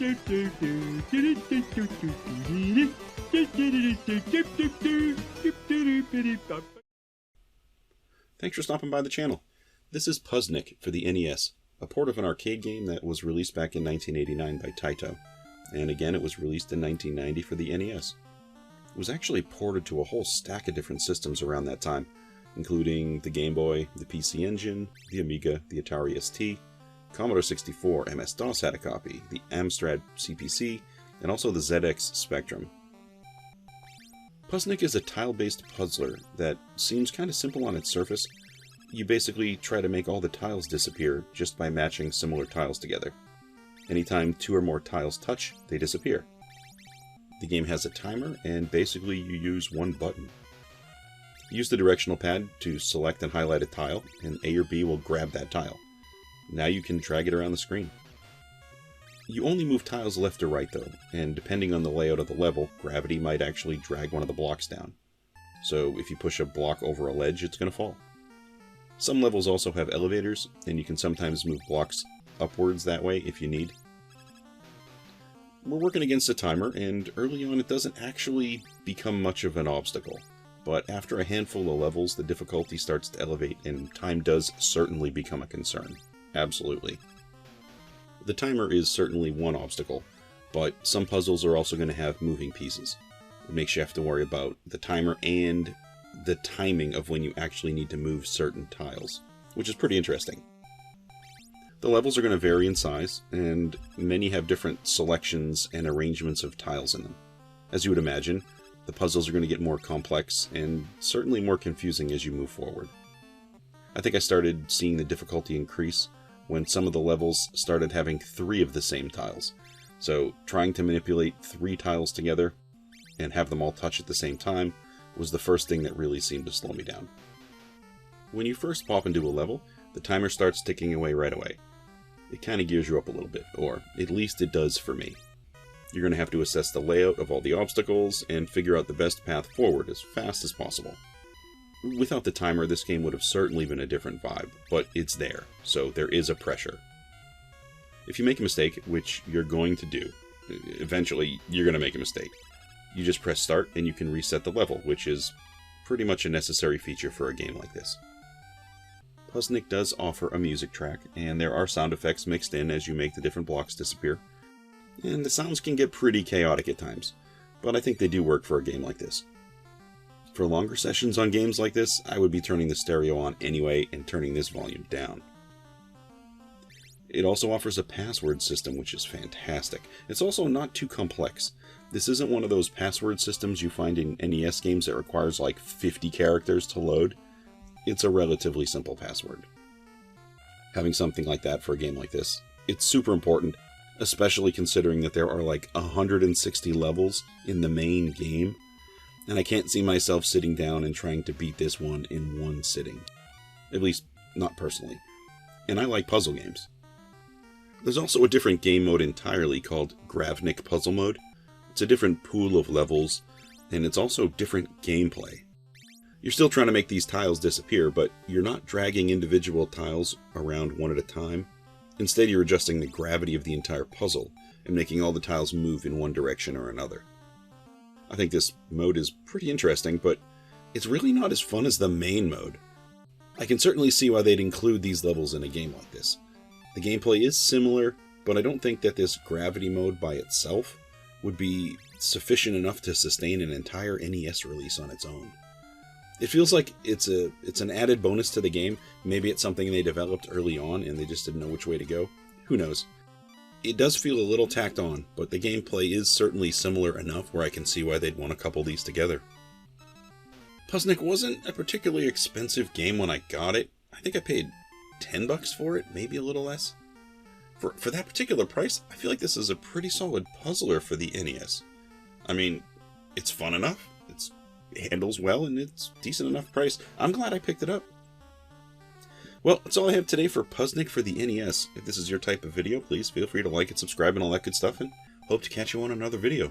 Thanks for stopping by the channel. This is Puzznic for the NES, a port of an arcade game that was released back in 1989 by Taito, and again it was released in 1990 for the NES. It was actually ported to a whole stack of different systems around that time, including the Game Boy, the PC Engine, the Amiga, the Atari ST, Commodore 64, MS-DOS had a copy, the Amstrad CPC, and also the ZX Spectrum. Puzznic is a tile-based puzzler that seems kind of simple on its surface. You basically try to make all the tiles disappear just by matching similar tiles together. Anytime two or more tiles touch, they disappear. The game has a timer, and basically you use one button. Use the directional pad to select and highlight a tile, and A or B will grab that tile. Now you can drag it around the screen. You only move tiles left or right though, and depending on the layout of the level, gravity might actually drag one of the blocks down. So if you push a block over a ledge, it's going to fall. Some levels also have elevators, and you can sometimes move blocks upwards that way if you need. We're working against a timer, and early on it doesn't actually become much of an obstacle. But after a handful of levels, the difficulty starts to elevate, and time does certainly become a concern. Absolutely. The timer is certainly one obstacle, but some puzzles are also going to have moving pieces. It makes you have to worry about the timer and the timing of when you actually need to move certain tiles, which is pretty interesting. The levels are going to vary in size, and many have different selections and arrangements of tiles in them. As you would imagine, the puzzles are going to get more complex and certainly more confusing as you move forward. I think I started seeing the difficulty increase when some of the levels started having 3 of the same tiles. So trying to manipulate 3 tiles together and have them all touch at the same time was the first thing that really seemed to slow me down. When you first pop into a level, the timer starts ticking away right away. It kind of gears you up a little bit, or at least it does for me. You're going to have to assess the layout of all the obstacles and figure out the best path forward as fast as possible. Without the timer, this game would have certainly been a different vibe, but it's there, so there is a pressure. If you make a mistake, which you're going to do, eventually you're going to make a mistake. You just press start and you can reset the level, which is pretty much a necessary feature for a game like this. Puzznic does offer a music track, and there are sound effects mixed in as you make the different blocks disappear. And the sounds can get pretty chaotic at times, but I think they do work for a game like this. For longer sessions on games like this, I would be turning the stereo on anyway and turning this volume down. It also offers a password system, which is fantastic. It's also not too complex. This isn't one of those password systems you find in NES games that requires like 50 characters to load. It's a relatively simple password. Having something like that for a game like this, it's super important, especially considering that there are like 160 levels in the main game. And I can't see myself sitting down and trying to beat this one in one sitting. At least, not personally. And I like puzzle games. There's also a different game mode entirely called Puzznic Puzzle Mode. It's a different pool of levels, and it's also different gameplay. You're still trying to make these tiles disappear, but you're not dragging individual tiles around one at a time. Instead, you're adjusting the gravity of the entire puzzle and making all the tiles move in one direction or another. I think this mode is pretty interesting, but it's really not as fun as the main mode. I can certainly see why they'd include these levels in a game like this. The gameplay is similar, but I don't think that this gravity mode by itself would be sufficient enough to sustain an entire NES release on its own. It feels like it's an added bonus to the game. Maybe it's something they developed early on and they just didn't know which way to go. Who knows? It does feel a little tacked on, but the gameplay is certainly similar enough where I can see why they'd want to couple these together. Puzznic wasn't a particularly expensive game when I got it. I think I paid $10 for it, maybe a little less. For that particular price, I feel like this is a pretty solid puzzler for the NES. I mean, it's fun enough, it handles well, and it's decent enough price. I'm glad I picked it up. Well, that's all I have today for Puzznic for the NES. If this is your type of video, please feel free to like and subscribe and all that good stuff, and hope to catch you on another video.